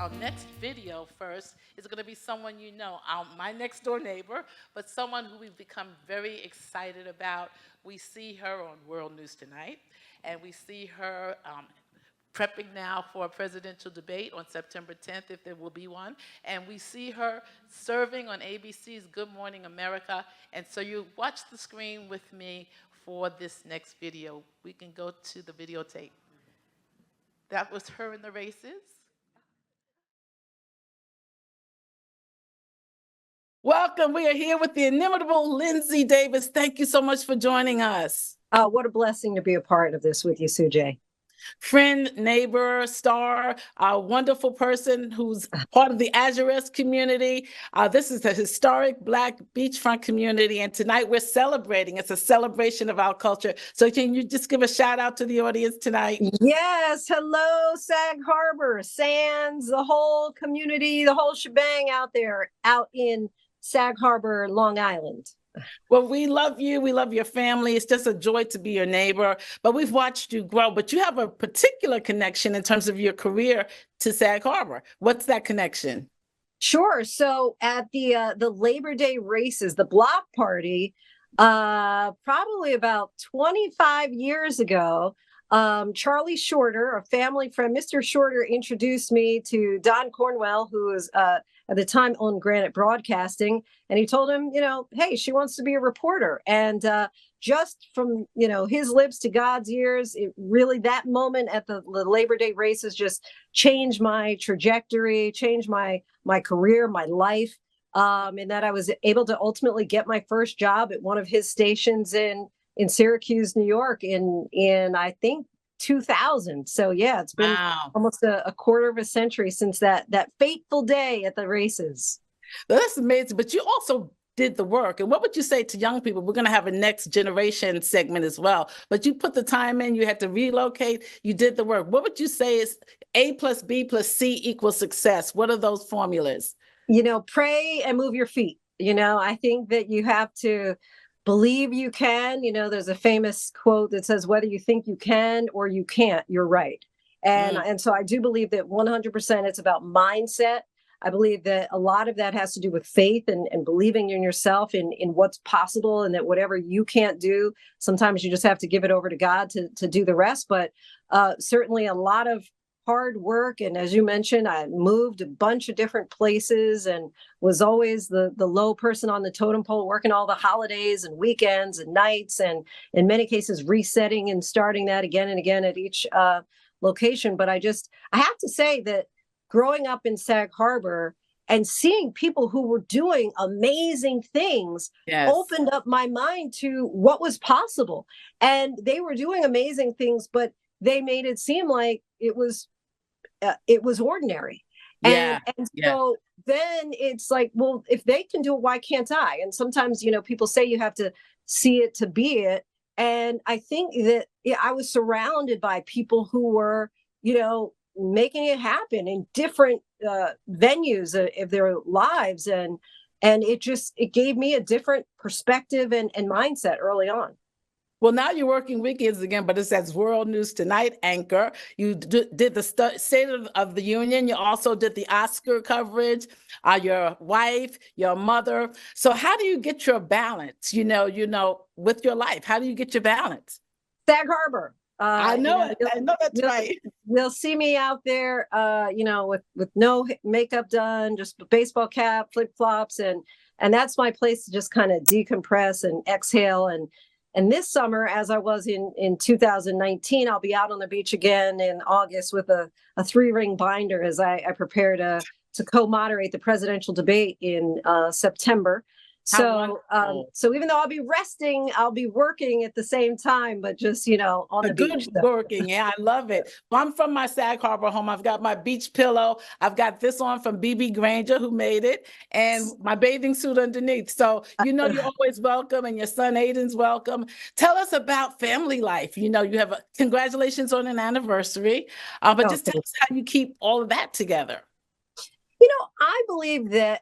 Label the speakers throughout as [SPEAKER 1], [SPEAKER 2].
[SPEAKER 1] our next video first is going to be someone you know, my next door neighbor, but someone who we've become very excited about. We see her on World News Tonight, and we see her prepping now for a presidential debate on September 10th, if there will be one. And we see her serving on ABC's Good Morning America. And so you watch the screen with me for this next video. We can go to the videotape. That was her in the races. Welcome. We are here with the inimitable Linsey Davis. Thank you so much for joining us.
[SPEAKER 2] What a blessing to be a part of this with you, Sujay.
[SPEAKER 1] Friend, neighbor, star, a wonderful person who's part of the Azurist community. This is a historic Black beachfront community, and tonight we're celebrating. It's a celebration of our culture. So can you just give a shout out to the audience tonight?
[SPEAKER 2] Yes. Hello, Sag Harbor, Sands, the whole community, the whole shebang out there, out in Sag Harbor, Long Island.
[SPEAKER 1] Well, we love you. We love your family. It's just a joy to be your neighbor. But we've watched you grow. But you have a particular connection in terms of your career to Sag Harbor. What's that connection?
[SPEAKER 2] Sure. So at the Labor Day races, the block party, probably about 25 years ago, Charlie Shorter, a family friend, Mr. Shorter, introduced me to Don Cornwell, who was at the time on Granite Broadcasting, and he told him, hey, she wants to be a reporter. And just from his lips to God's ears, it really, that moment at the Labor Day races just changed my trajectory, changed my career, my life, and that I was able to ultimately get my first job at one of his stations in Syracuse, New York in I think 2000. So yeah, it's been almost a quarter of a century since that fateful day at the races.
[SPEAKER 1] That's amazing. But you also did the work. And what would you say to young people? We're going to have a next generation segment as well. But you put the time in, you had to relocate, you did the work. What would you say is A plus B plus C equals success? What are those formulas?
[SPEAKER 2] Pray and move your feet. I think that you have to believe you can. There's a famous quote that says, whether you think you can or you can't, you're right. And so I do believe that 100% it's about mindset. I believe that a lot of that has to do with faith and believing in yourself, in what's possible, and that whatever you can't do, sometimes you just have to give it over to God to do the rest. But certainly a lot of hard work. And as you mentioned, I moved a bunch of different places and was always the low person on the totem pole, working all the holidays and weekends and nights, and in many cases resetting and starting that again and again at each location. But I have to say that growing up in Sag Harbor and seeing people who were doing amazing things opened up my mind to what was possible. And they were doing amazing things, but they made it seem like it was ordinary. And so then it's like, well, if they can do it, why can't I? And sometimes, people say you have to see it to be it. And I think that I was surrounded by people who were, making it happen in different venues of their lives. And it gave me a different perspective and mindset early on.
[SPEAKER 1] Well, now you're working weekends again, but it's as World News Tonight anchor. You did the State of the Union. You also did the Oscar coverage, your wife, your mother. So how do you get your balance, with your life? How do you get your balance?
[SPEAKER 2] Sag Harbor.
[SPEAKER 1] I know it. I know that's right.
[SPEAKER 2] You'll see me out there, with no makeup done, just baseball cap, flip flops, and that's my place to just kind of decompress and exhale. And this summer, as I was in 2019, I'll be out on the beach again in August with a 3-ring binder as I prepare to co-moderate the presidential debate in September. So even though I'll be resting, I'll be working at the same time, but just, on the beach.
[SPEAKER 1] Working. Yeah, I love it. Well, I'm from my Sag Harbor home. I've got my beach pillow. I've got this on from BB Granger, who made it, and my bathing suit underneath. So, you're always welcome, and your son Aiden's welcome. Tell us about family life. You have congratulations on an anniversary, but just tell us how you keep all of that together.
[SPEAKER 2] I believe that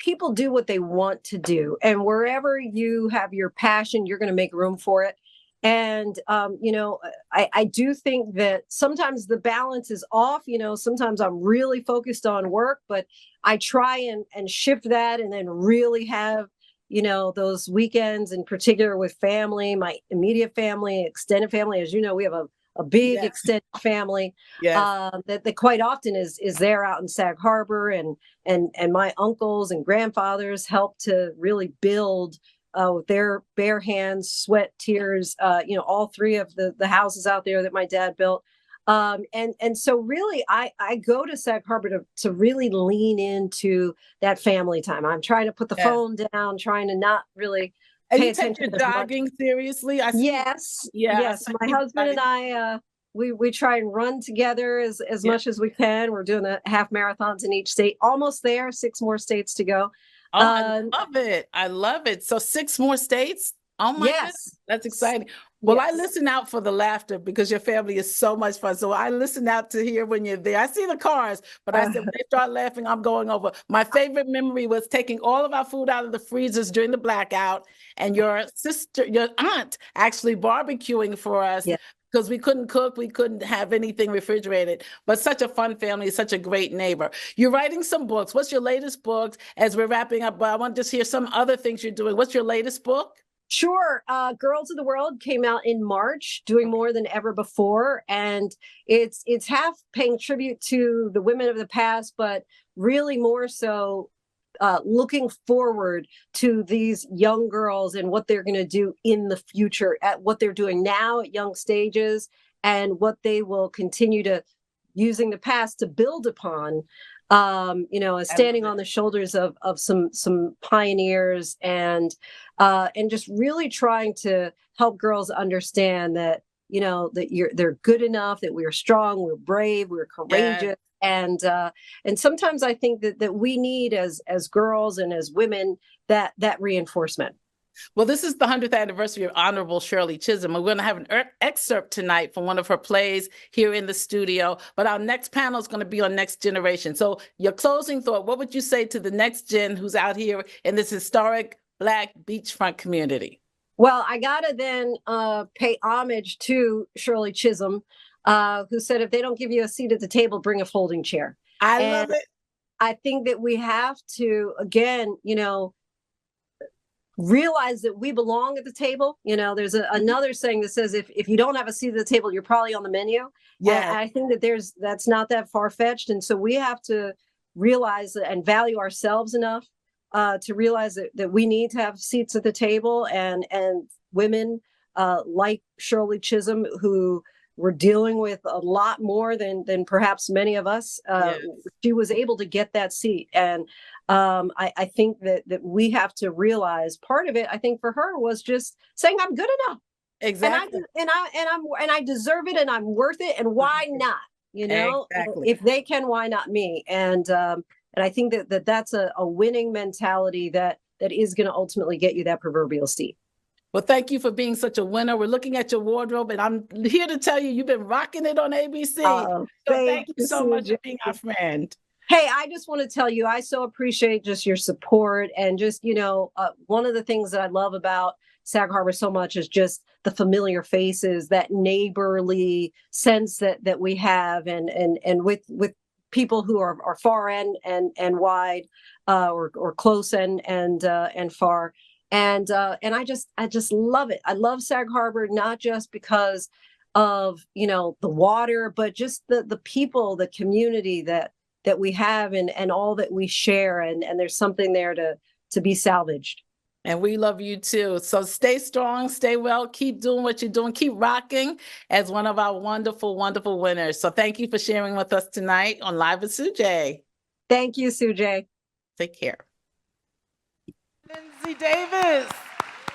[SPEAKER 2] people do what they want to do, and wherever you have your passion, you're going to make room for it. And, I do think that sometimes the balance is off. Sometimes I'm really focused on work, but I try and shift that and then really have, those weekends in particular with family, my immediate family, extended family. As you know, we have a big
[SPEAKER 3] Yes.
[SPEAKER 2] extended family
[SPEAKER 3] Yes.
[SPEAKER 2] that quite often is there out in Sag Harbor, and my uncles and grandfathers help to really build with their bare hands, sweat, tears, all three of the houses out there that my dad built. And so really I go to Sag Harbor to really lean into that family time. I'm trying to put the
[SPEAKER 3] Yes.
[SPEAKER 2] phone down, trying to not really
[SPEAKER 3] And
[SPEAKER 2] pay
[SPEAKER 3] you take
[SPEAKER 2] attention
[SPEAKER 3] your
[SPEAKER 2] as much.
[SPEAKER 3] jogging seriously? I see.
[SPEAKER 2] Yes,
[SPEAKER 3] Yeah.
[SPEAKER 2] yes. My husband and I, we try and run together as
[SPEAKER 3] Yeah.
[SPEAKER 2] much as we can. We're doing a half marathons in each state. Almost there. 6 more states to go.
[SPEAKER 3] Oh, I love it. I love it. So 6 more states? Oh my goodness.
[SPEAKER 2] Yes.
[SPEAKER 3] That's exciting. Well, I
[SPEAKER 2] Yes.
[SPEAKER 3] listen out for the laughter because your family is so much fun. So I listen out to hear when you're there. I see the cars, but I said when they start laughing, I'm going over. My favorite memory was taking all of our food out of the freezers during the blackout, and your aunt actually barbecuing for us.
[SPEAKER 2] Yeah.
[SPEAKER 3] Because we couldn't cook, we couldn't have anything refrigerated, but such a fun family, such a great neighbor. You're writing some books. What's your latest book? As we're wrapping up, but I want to just hear some other things you're doing. What's your latest book?
[SPEAKER 2] Sure. Girls of the World came out in March, doing more than ever before, and it's half paying tribute to the women of the past, but really more so looking forward to these young girls and what they're going to do in the future, at what they're doing now at young stages, and what they will continue to using the past to build upon. Standing on the shoulders of some pioneers, and just really trying to help girls understand that they're good enough, that we're strong, we're brave, we're courageous.
[SPEAKER 3] Yeah.
[SPEAKER 2] And sometimes I think that we need as girls and as women that reinforcement.
[SPEAKER 3] Well, this is the 100th anniversary of Honorable Shirley Chisholm. We're going to have an excerpt tonight from one of her plays here in the studio, but our next panel is going to be on Next Generation. So your closing thought, what would you say to the next gen who's out here in this historic Black beachfront community?
[SPEAKER 2] Well, I got to then pay homage to Shirley Chisholm, who said, if they don't give you a seat at the table, bring a folding chair.
[SPEAKER 3] I love it.
[SPEAKER 2] I think that we have to, again, realize that we belong at the table. There's another saying that says, if you don't have a seat at the table, you're probably on the menu.
[SPEAKER 3] Yeah.
[SPEAKER 2] And I think that that's not that far-fetched. And so we have to realize and value ourselves enough to realize that we need to have seats at the table, and women like Shirley Chisholm, who were dealing with a lot more than perhaps many of us.
[SPEAKER 3] Yes.
[SPEAKER 2] She was able to get that seat. And I think that we have to realize part of it, I think for her, was just saying, I'm good enough.
[SPEAKER 3] Exactly.
[SPEAKER 2] And I deserve it, and I'm worth it. And why not?
[SPEAKER 3] Exactly.
[SPEAKER 2] If they can, why not me? And I think that's a winning mentality that is going to ultimately get you that proverbial seat.
[SPEAKER 3] Well, thank you for being such a winner. We're looking at your wardrobe, and I'm here to tell you, you've been rocking it on ABC.
[SPEAKER 2] Oh,
[SPEAKER 3] so thank you so much for being our friend.
[SPEAKER 2] Hey, I just want to tell you, I so appreciate just your support, and just, one of the things that I love about Sag Harbor so much is just the familiar faces, that neighborly sense that we have, and with people who are far and wide, or close and far. And I just love it. I love Sag Harbor, not just because of, the water, but just the people, the community that we have, and all that we share. And there's something there to be salvaged.
[SPEAKER 3] And we love you too. So stay strong, stay well, keep doing what you're doing, keep rocking as one of our wonderful, wonderful winners. So thank you for sharing with us tonight on Live with Sujay.
[SPEAKER 2] Thank you, Sujay.
[SPEAKER 3] Take care.
[SPEAKER 1] Linsey Davis.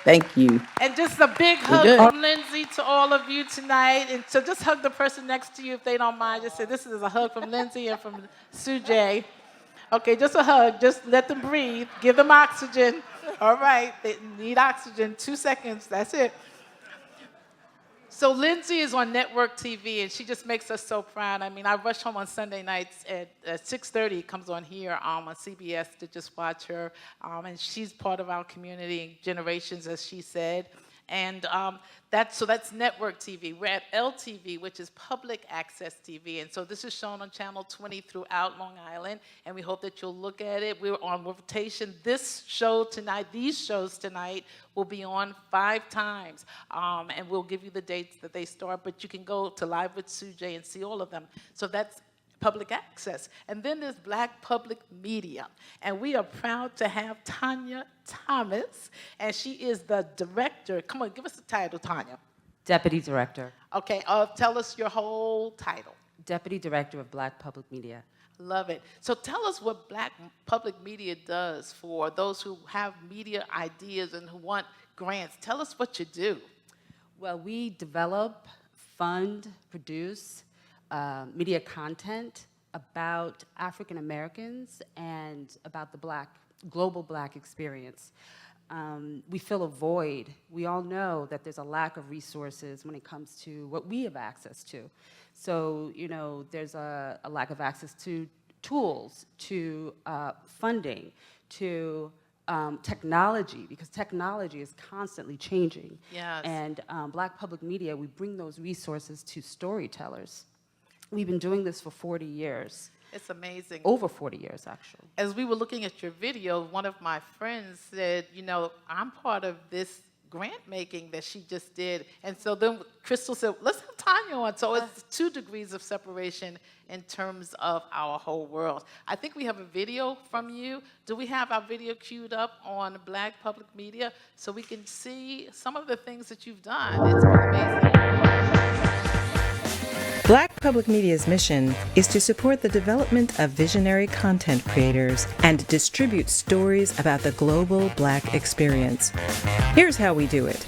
[SPEAKER 3] Thank you.
[SPEAKER 1] And just a big hug from Linsey to all of you tonight. And so just hug the person next to you if they don't mind. Just say, this is a hug from Linsey and from Sujay. Okay, just a hug. Just let them breathe. Give them oxygen. All right, they need oxygen. 2 seconds, that's it. So Linsey is on network TV, and she just makes us so proud. I mean, I rush home on Sunday nights at 6:30. Comes on here on CBS to just watch her. And she's part of our community, generations, as she said. And that's network TV. We're at LTV, which is public access TV. And so this is shown on Channel 20 throughout Long Island, and we hope that you'll look at it. We're on rotation. These shows tonight will be on 5 times, and we'll give you the dates that they start, but you can go to Live with Sujay and see all of them. So that's public access. And then there's Black Public Media. And we are proud to have Tanya Thomas, and she is the director. Come on, give us the title, Tanya.
[SPEAKER 4] Deputy Director.
[SPEAKER 1] Okay, tell us your whole title.
[SPEAKER 4] Deputy Director of Black Public Media.
[SPEAKER 1] Love it. So tell us what Black Public Media does for those who have media ideas and who want grants. Tell us what you do.
[SPEAKER 4] Well, we develop, fund, produce media content about African Americans and about the global Black experience. We fill a void. We all know that there's a lack of resources when it comes to what we have access to. So, there's a lack of access to tools, to funding, to technology, because technology is constantly changing.
[SPEAKER 1] Yes.
[SPEAKER 4] And Black Public Media, we bring those resources to storytellers. We've been doing this for 40 years.
[SPEAKER 1] It's amazing.
[SPEAKER 4] Over 40 years, actually.
[SPEAKER 1] As we were looking at your video, one of my friends said, I'm part of this grant making that she just did. And so then Crystal said, let's have Tanya on. So it's 2 degrees of separation in terms of our whole world. I think we have a video from you. Do we have our video queued up on Black Public Media so we can see some of the things that you've done? It's been amazing.
[SPEAKER 5] Black Public Media's mission is to support the development of visionary content creators and distribute stories about the global Black experience. Here's how we do it.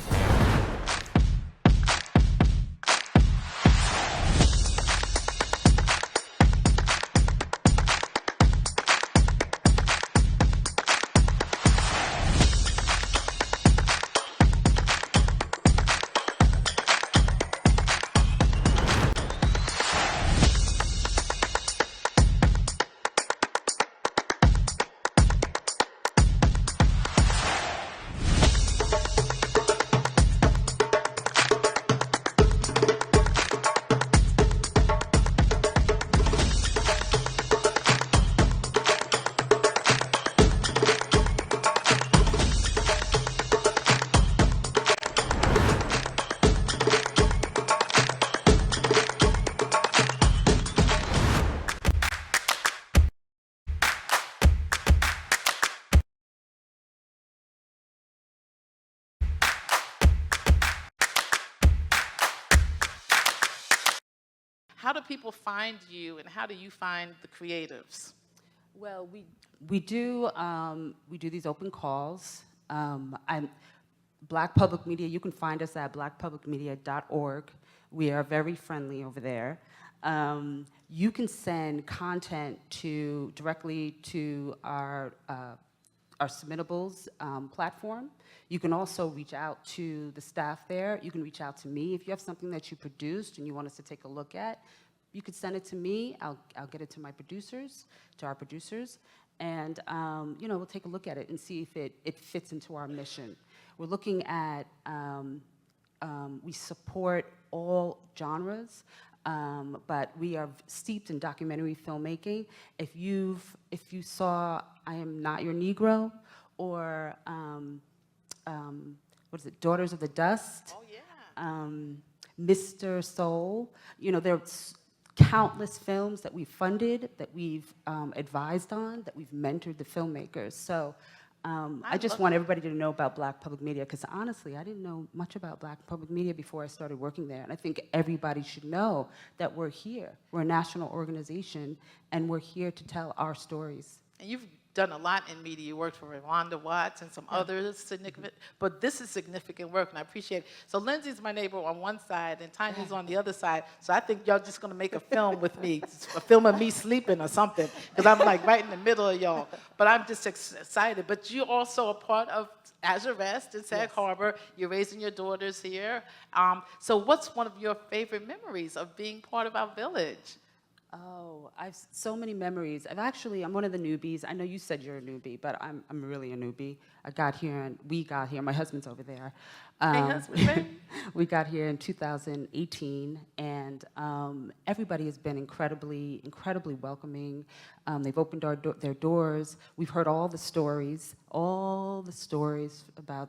[SPEAKER 1] How do people find you, and how do you find the creatives?
[SPEAKER 4] Well, we do these open calls. Black Public Media, you can find us at blackpublicmedia.org. We are very friendly over there. You can send content directly to our submittables platform. You can also reach out to the staff there. You can reach out to me. If you have something that you produced and you want us to take a look at, you could send it to me. I'll get it to our producers, and we'll take a look at it and see if it fits into our mission. We're looking at, we support all genres, but we are steeped in documentary filmmaking. If you saw I Am Not Your Negro, or what is it, Daughters of the Dust?
[SPEAKER 1] Oh, yeah.
[SPEAKER 4] Mr. Soul, there's countless films that we've funded, that we've advised on, that we've mentored the filmmakers. So I just want everybody to know about Black Public Media, because honestly, I didn't know much about Black Public Media before I started working there. And I think everybody should know that we're here. We're a national organization, and we're here to tell our stories.
[SPEAKER 1] And you've done a lot in media. You worked for Rwanda Watts and some other significant, but this is significant work, and I appreciate it. So Linsey's my neighbor on one side, and Tanya's on the other side. So I think y'all just gonna make a film with me, a film of me sleeping or something, because I'm like right in the middle of y'all. But I'm just excited. But you're also a part of Azure Rest in Sag Harbor. You're raising your daughters here. So what's one of your favorite memories of being part of our village?
[SPEAKER 4] Oh, so many memories. I'm one of the newbies. I know you said you're a newbie, but I'm really a newbie. We got here, my husband's over there.
[SPEAKER 1] Hey,
[SPEAKER 4] Um,
[SPEAKER 1] husband, baby.
[SPEAKER 4] we got here in 2018, and everybody has been incredibly welcoming. They've opened their doors. We've heard all the stories about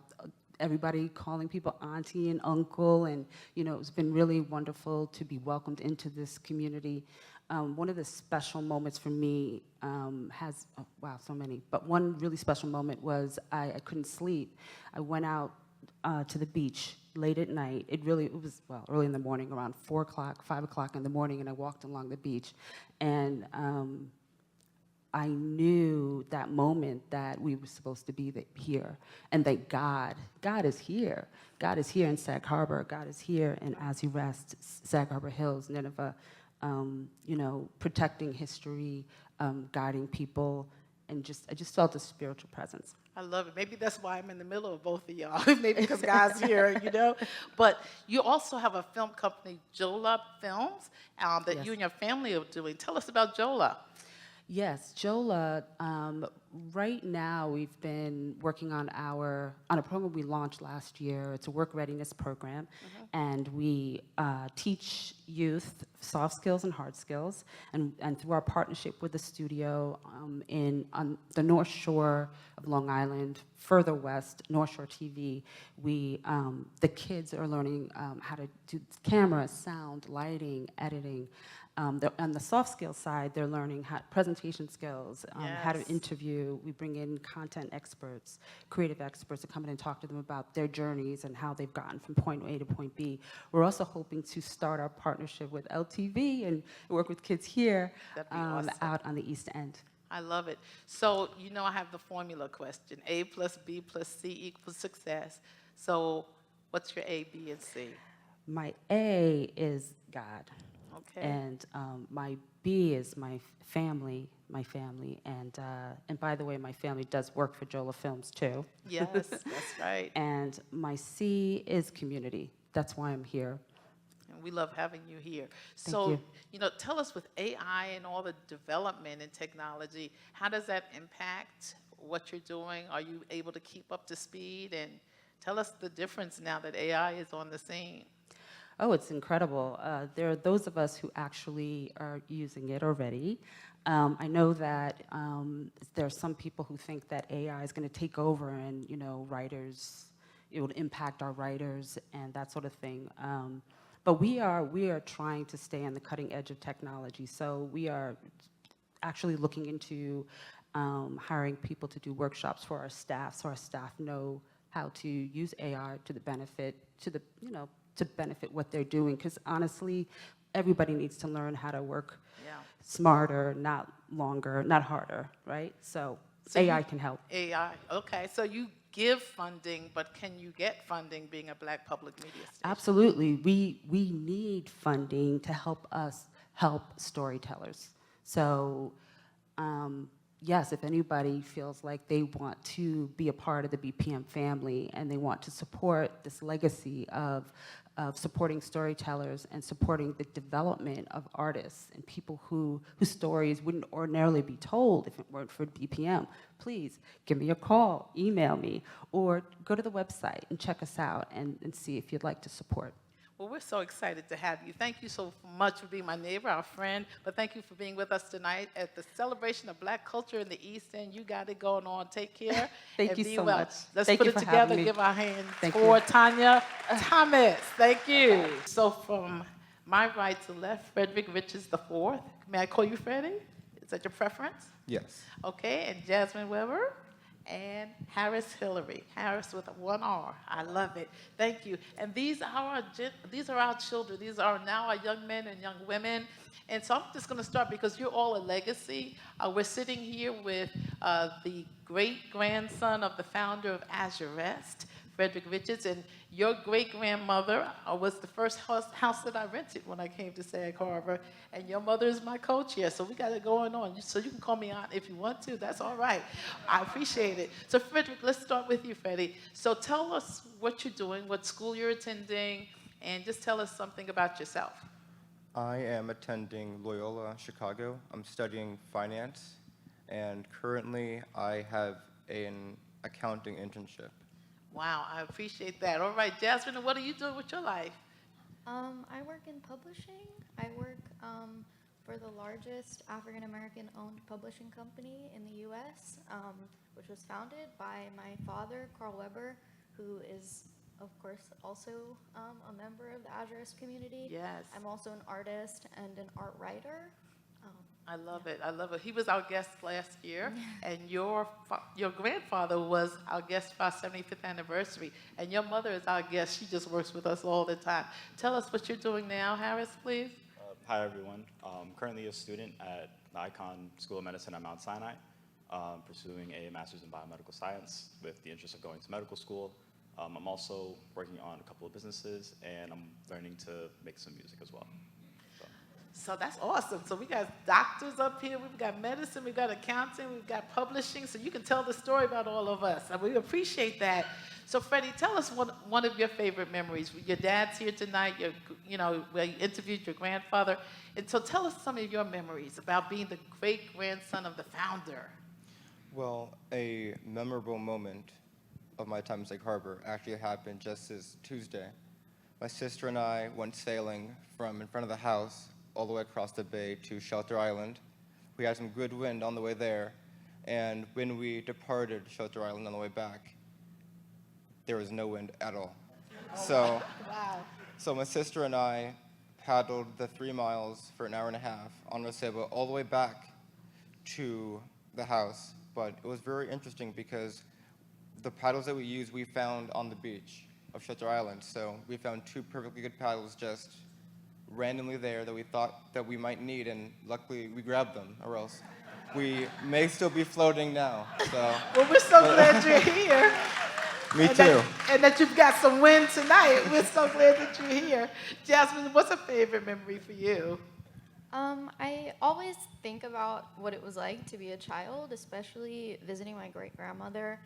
[SPEAKER 4] everybody calling people auntie and uncle, and it's been really wonderful to be welcomed into this community. One of the special moments for me so many, but one really special moment was I couldn't sleep. I went out to the beach late at night. It was early in the morning, around 4 o'clock, 5 o'clock in the morning, and I walked along the beach, and I knew that moment that we were supposed to be here, and that God is here. God is here in Sag Harbor. God is here in As You Rest, Sag Harbor Hills, Nineveh, protecting history, guiding people, and I just felt a spiritual presence.
[SPEAKER 1] I love it. Maybe that's why I'm in the middle of both of y'all. Maybe because God's here, But you also have a film company, Jola Films, that
[SPEAKER 4] Yes.
[SPEAKER 1] you and your family are doing. Tell us about Jola.
[SPEAKER 4] Yes, Jola. Right now, we've been working on a program we launched last year. It's a work readiness program, and we teach youth soft skills and hard skills. And through our partnership with the studio on the North Shore of Long Island, further west, North Shore TV, the kids are learning how to do camera, sound, lighting, editing. On the soft skills side, they're learning presentation skills, how to
[SPEAKER 1] Yes.
[SPEAKER 4] interview. We bring in content experts, creative experts to come in and talk to them about their journeys and how they've gotten from point A to point B. We're also hoping to start our partnership with LTV and work with kids here
[SPEAKER 1] That'd be awesome.
[SPEAKER 4] out on the East End.
[SPEAKER 1] I love it. So, I have the formula question. A plus B plus C equals success. So, what's your A, B, and C?
[SPEAKER 4] My A is God.
[SPEAKER 1] Okay.
[SPEAKER 4] And my B is my family, and by the way, my family does work for Jola Films too.
[SPEAKER 1] Yes, that's right.
[SPEAKER 4] And my C is community. That's why I'm here.
[SPEAKER 1] And we love having you here.
[SPEAKER 4] Thank
[SPEAKER 1] So,
[SPEAKER 4] you.
[SPEAKER 1] Tell us with AI and all the development in technology, how does that impact what you're doing? Are you able to keep up to speed? And tell us the difference now that AI is on the scene.
[SPEAKER 4] Oh, it's incredible. There are those of us who actually are using it already. I know that there are some people who think that AI is going to take over and, writers, it will impact our writers and that sort of thing. But we are trying to stay on the cutting edge of technology. So we are actually looking into hiring people to do workshops for our staff, so our staff know how to use AI to benefit what they're doing. Because honestly, everybody needs to learn how to work smarter, not longer, not harder, right? So AI can help.
[SPEAKER 1] AI, okay. So you give funding, but can you get funding being a Black public media station?
[SPEAKER 4] Absolutely. We need funding to help us help storytellers. So yes, if anybody feels like they want to be a part of the BPM family and they want to support this legacy of supporting storytellers and supporting the development of artists and people whose stories wouldn't ordinarily be told if it weren't for BPM, please give me a call, email me, or go to the website and check us out and see if you'd like to support.
[SPEAKER 1] Well, we're so excited to have you. Thank you so much for being my neighbor, our friend, but thank you for being with us tonight at the celebration of Black culture in the East End. You got it going on. Take care.
[SPEAKER 4] Thank
[SPEAKER 1] and
[SPEAKER 4] you
[SPEAKER 1] be
[SPEAKER 4] so
[SPEAKER 1] well.
[SPEAKER 4] much.
[SPEAKER 1] Let's
[SPEAKER 4] Thank
[SPEAKER 1] put
[SPEAKER 4] you
[SPEAKER 1] it
[SPEAKER 4] for having
[SPEAKER 1] together.
[SPEAKER 4] me.
[SPEAKER 1] Give our hands
[SPEAKER 4] Thank
[SPEAKER 1] for
[SPEAKER 4] you.
[SPEAKER 1] Tanya Thomas. Thank you. So from my right to left, Fredrich Riches IV. May I call you Freddie? Is that your preference?
[SPEAKER 6] Yes.
[SPEAKER 1] Okay, and Jasmin Weber. And Hillery. Harris with one R. I love it. Thank you. And these are our children. These are now our young men and young women. And so I'm just going to start because you're all a legacy. We're sitting here with the great-grandson of the founder of As You Rest, Fredrich Riches, and your great-grandmother was the first house that I rented when I came to Sag Harbor, and your mother is my co-chair, so we got it going on. So you can call me aunt if you want to. That's all right. I appreciate it. So Fredrich, let's start with you, Freddie. So tell us what you're doing, what school you're attending, and just tell us something about yourself.
[SPEAKER 6] I am attending Loyola Chicago. I'm studying finance, and currently I have an accounting internship.
[SPEAKER 1] Wow, I appreciate that. All right, Jasmine, what are you doing with your life?
[SPEAKER 7] I work in publishing. I work for the largest African American owned publishing company in the US, which was founded by my father, Carl Weber, who is, of course, also a member of the Azurist community.
[SPEAKER 1] Yes.
[SPEAKER 7] I'm also an artist and an art writer.
[SPEAKER 1] I love it. I love it. He was our guest last year, and your grandfather was our guest for our 75th anniversary, and your mother is our guest. She just works with us all the time. Tell us what you're doing now, Harris, please.
[SPEAKER 8] Hi, everyone. Currently a student at the Icahn School of Medicine at Mount Sinai, pursuing a master's in biomedical science with the interest of going to medical school. I'm also working on a couple of businesses, and I'm learning to make some music as well.
[SPEAKER 1] So that's awesome. So we got doctors up here, we've got medicine, we've got accounting, we've got publishing, so you can tell the story about all of us, and we appreciate that. So Freddie, tell us one of your favorite memories. Your dad's here tonight, where you interviewed your grandfather, and so tell us some of your memories about being the great-grandson of the founder.
[SPEAKER 6] Well, a memorable moment of my time in Sag Harbor actually happened just this Tuesday. My sister and I went sailing from in front of the house all the way across the bay to Shelter Island. We had some good wind on the way there, and when we departed Shelter Island on the way back, there was no wind at all. So,
[SPEAKER 1] Wow.
[SPEAKER 6] so my sister and I paddled the 3 miles for an hour and a half on a sailboat all the way back to the house. But it was very interesting because the paddles that we used, we found on the beach of Shelter Island. So we found 2 perfectly good paddles just randomly there that we thought that we might need, and luckily we grabbed them, or else we may still be floating now. So.
[SPEAKER 1] Well, we're so glad you're here.
[SPEAKER 6] Me too.
[SPEAKER 1] And that you've got some wind tonight. We're so glad that you're here. Jasmine, what's a favorite memory for you?
[SPEAKER 7] I always think about what it was like to be a child, especially visiting my great-grandmother.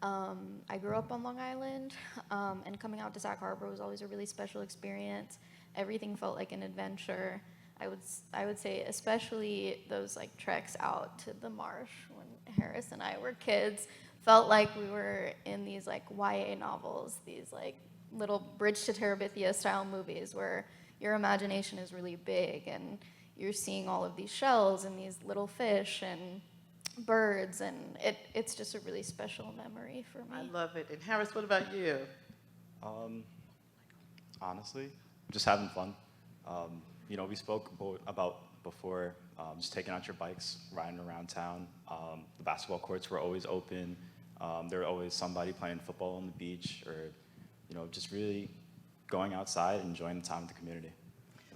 [SPEAKER 7] I grew up on Long Island, and coming out to Sag Harbor was always a really special experience. Everything felt like an adventure. I would say especially those like treks out to the marsh when Harris and I were kids felt like we were in these like YA novels, these like little Bridge to Terabithia style movies where your imagination is really big and you're seeing all of these shells and these little fish and birds, and it's just a really special memory for me.
[SPEAKER 1] I love it. And Harris, what about you?
[SPEAKER 8] Honestly, just having fun. We spoke about before, just taking out your bikes, riding around town. The basketball courts were always open. There was always somebody playing football on the beach, or just really going outside and enjoying the time with the community.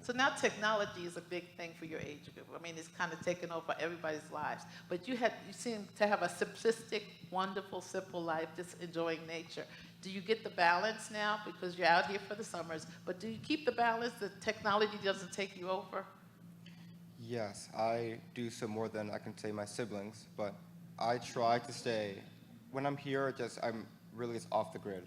[SPEAKER 1] So now technology is a big thing for your age group. I mean, it's kind of taken over everybody's lives. But you seem to have a simplistic, wonderful, simple life, just enjoying nature. Do you get the balance now because you're out here for the summers? But do you keep the balance that technology doesn't take you over?
[SPEAKER 6] Yes, I do some more than I can say my siblings, but I try to stay. When I'm here, I'm really just off the grid.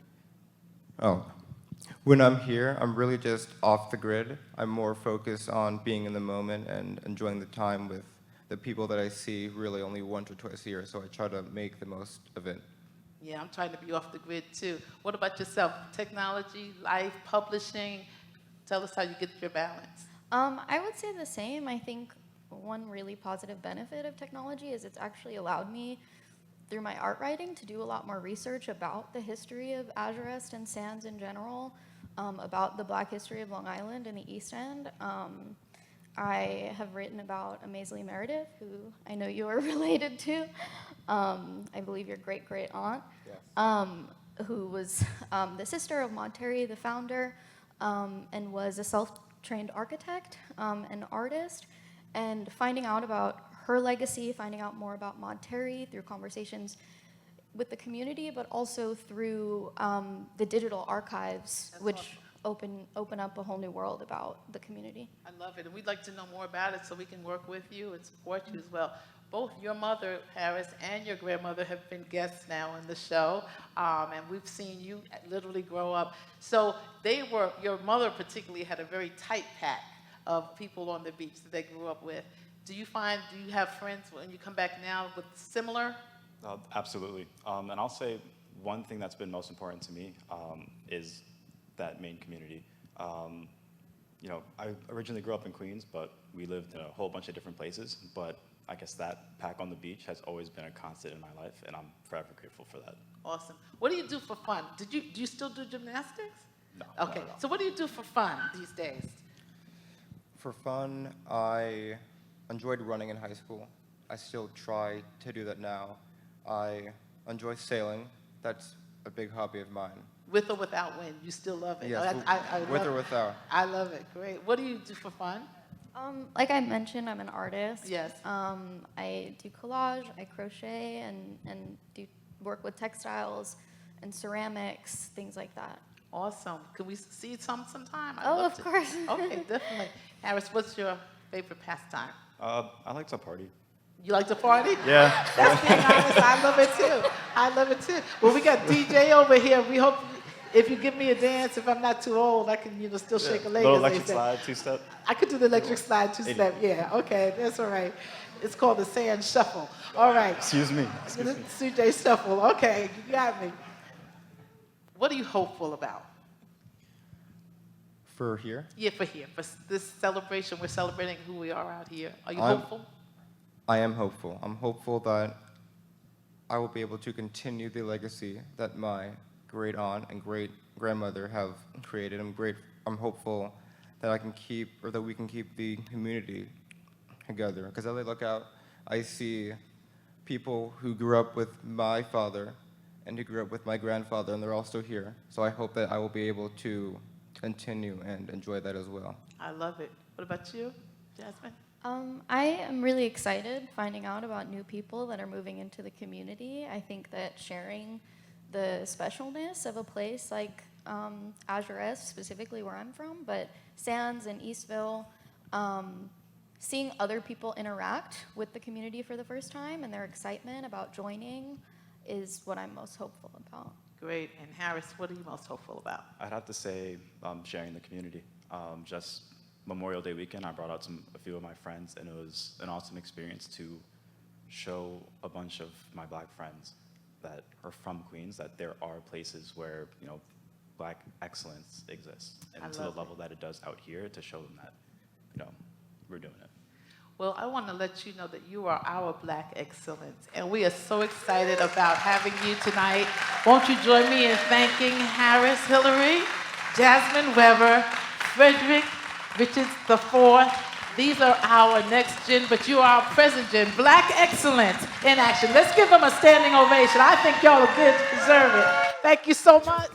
[SPEAKER 6] When I'm here, I'm really just off the grid. I'm more focused on being in the moment and enjoying the time with the people that I see really only once or twice a year, so I try to make the most of it.
[SPEAKER 1] Yeah, I'm trying to be off the grid too. What about yourself? Technology, life, publishing? Tell us how you get your balance.
[SPEAKER 7] I would say the same. I think one really positive benefit of technology is it's actually allowed me, through my art writing, to do a lot more research about the history of Azurist and Sands in general, about the Black history of Long Island and the East End. I have written about Amazely Meredith, who I know you are related to. I believe your great-great-aunt,
[SPEAKER 6] Yes.
[SPEAKER 7] who was the sister of Monterey, the founder, and was a self-trained architect, and artist, and finding out about her legacy, finding out more about Monterey through conversations with the community, but also through the digital archives,
[SPEAKER 1] That's
[SPEAKER 7] which open up a whole new world about the community.
[SPEAKER 1] I love it, and we'd like to know more about it so we can work with you and support you as well. Both your mother, Harris, and your grandmother have been guests now in the show, and we've seen you literally grow up. So your mother particularly had a very tight pack of people on the beach that they grew up with. Do you have friends when you come back now with similar?
[SPEAKER 8] Absolutely. And I'll say one thing that's been most important to me is that Maine community. You know, I originally grew up in Queens, but we lived in a whole bunch of different places. But I guess that pack on the beach has always been a constant in my life, and I'm forever grateful for that.
[SPEAKER 1] Awesome. What do you do for fun? Do you still do gymnastics?
[SPEAKER 8] No.
[SPEAKER 1] Okay.
[SPEAKER 8] Not at all.
[SPEAKER 1] So what do you do for fun these days?
[SPEAKER 6] For fun, I enjoyed running in high school. I still try to do that now. I enjoy sailing. That's a big hobby of mine.
[SPEAKER 1] With or without wind, you still love it.
[SPEAKER 6] Yes,
[SPEAKER 1] I
[SPEAKER 6] with
[SPEAKER 1] love
[SPEAKER 6] or
[SPEAKER 1] it.
[SPEAKER 6] without.
[SPEAKER 1] I love it. Great. What do you do for fun?
[SPEAKER 7] Like I mentioned, I'm an artist.
[SPEAKER 1] Yes.
[SPEAKER 7] I do collage, I crochet, and do work with textiles and ceramics, things like that.
[SPEAKER 1] Awesome. Can we see some sometime? I'd
[SPEAKER 7] Oh,
[SPEAKER 1] love
[SPEAKER 7] of
[SPEAKER 1] to.
[SPEAKER 7] course.
[SPEAKER 1] Okay, definitely. Harris, what's your favorite pastime?
[SPEAKER 8] I like to party.
[SPEAKER 1] You like to party?
[SPEAKER 8] Yeah.
[SPEAKER 1] That's being honest. I love it too. I love it too. Well, we got DJ over here. We hope if you give me a dance, if I'm not too old, I can still shake a leg.
[SPEAKER 8] Little
[SPEAKER 1] as they
[SPEAKER 8] electric
[SPEAKER 1] say.
[SPEAKER 8] slide, two-step.
[SPEAKER 1] I could do the electric slide two-step. Yeah. Okay, that's all right. It's called the sand shuffle. All right.
[SPEAKER 8] Excuse me.
[SPEAKER 1] Sujay shuffle. Okay, you got me. What are you hopeful about?
[SPEAKER 6] For here,
[SPEAKER 1] Yeah, for here, for this celebration, we're celebrating who we are out here. Are you
[SPEAKER 6] I'm-
[SPEAKER 1] hopeful?
[SPEAKER 6] I am hopeful. I'm hopeful that I will be able to continue the legacy that my great aunt and great grandmother have created. I'm hopeful that I can keep, or that we can keep the community together. Because as I look out, I see people who grew up with my father and who grew up with my grandfather, and they're all still here. So I hope that I will be able to continue and enjoy that as well.
[SPEAKER 1] I love it. What about you, Jasmin?
[SPEAKER 7] I am really excited finding out about new people that are moving into the community. I think that sharing the specialness of a place like Azure, specifically where I'm from, but Sands and Eastville, seeing other people interact with the community for the first time and their excitement about joining is what I'm most hopeful about.
[SPEAKER 1] Great. And Harris, what are you most hopeful about?
[SPEAKER 8] I'd have to say sharing the community. Just Memorial Day weekend, I brought out a few of my friends, and it was an awesome experience to show a bunch of my Black friends that are from Queens that there are places where Black excellence exists,
[SPEAKER 1] I
[SPEAKER 8] and to the
[SPEAKER 1] love
[SPEAKER 8] level that it does out here, to show them that we're doing it.
[SPEAKER 1] Well, I want to let you know that you are our Black excellence, and we are so excited about having you tonight. Won't you join me in thanking Harris Hillery, Jasmin Weber, Fredrich Richards IV. These are our next gen, but you are our present gen. Black excellence in action. Let's give them a standing ovation. I think y'all deserve it. Thank you so much.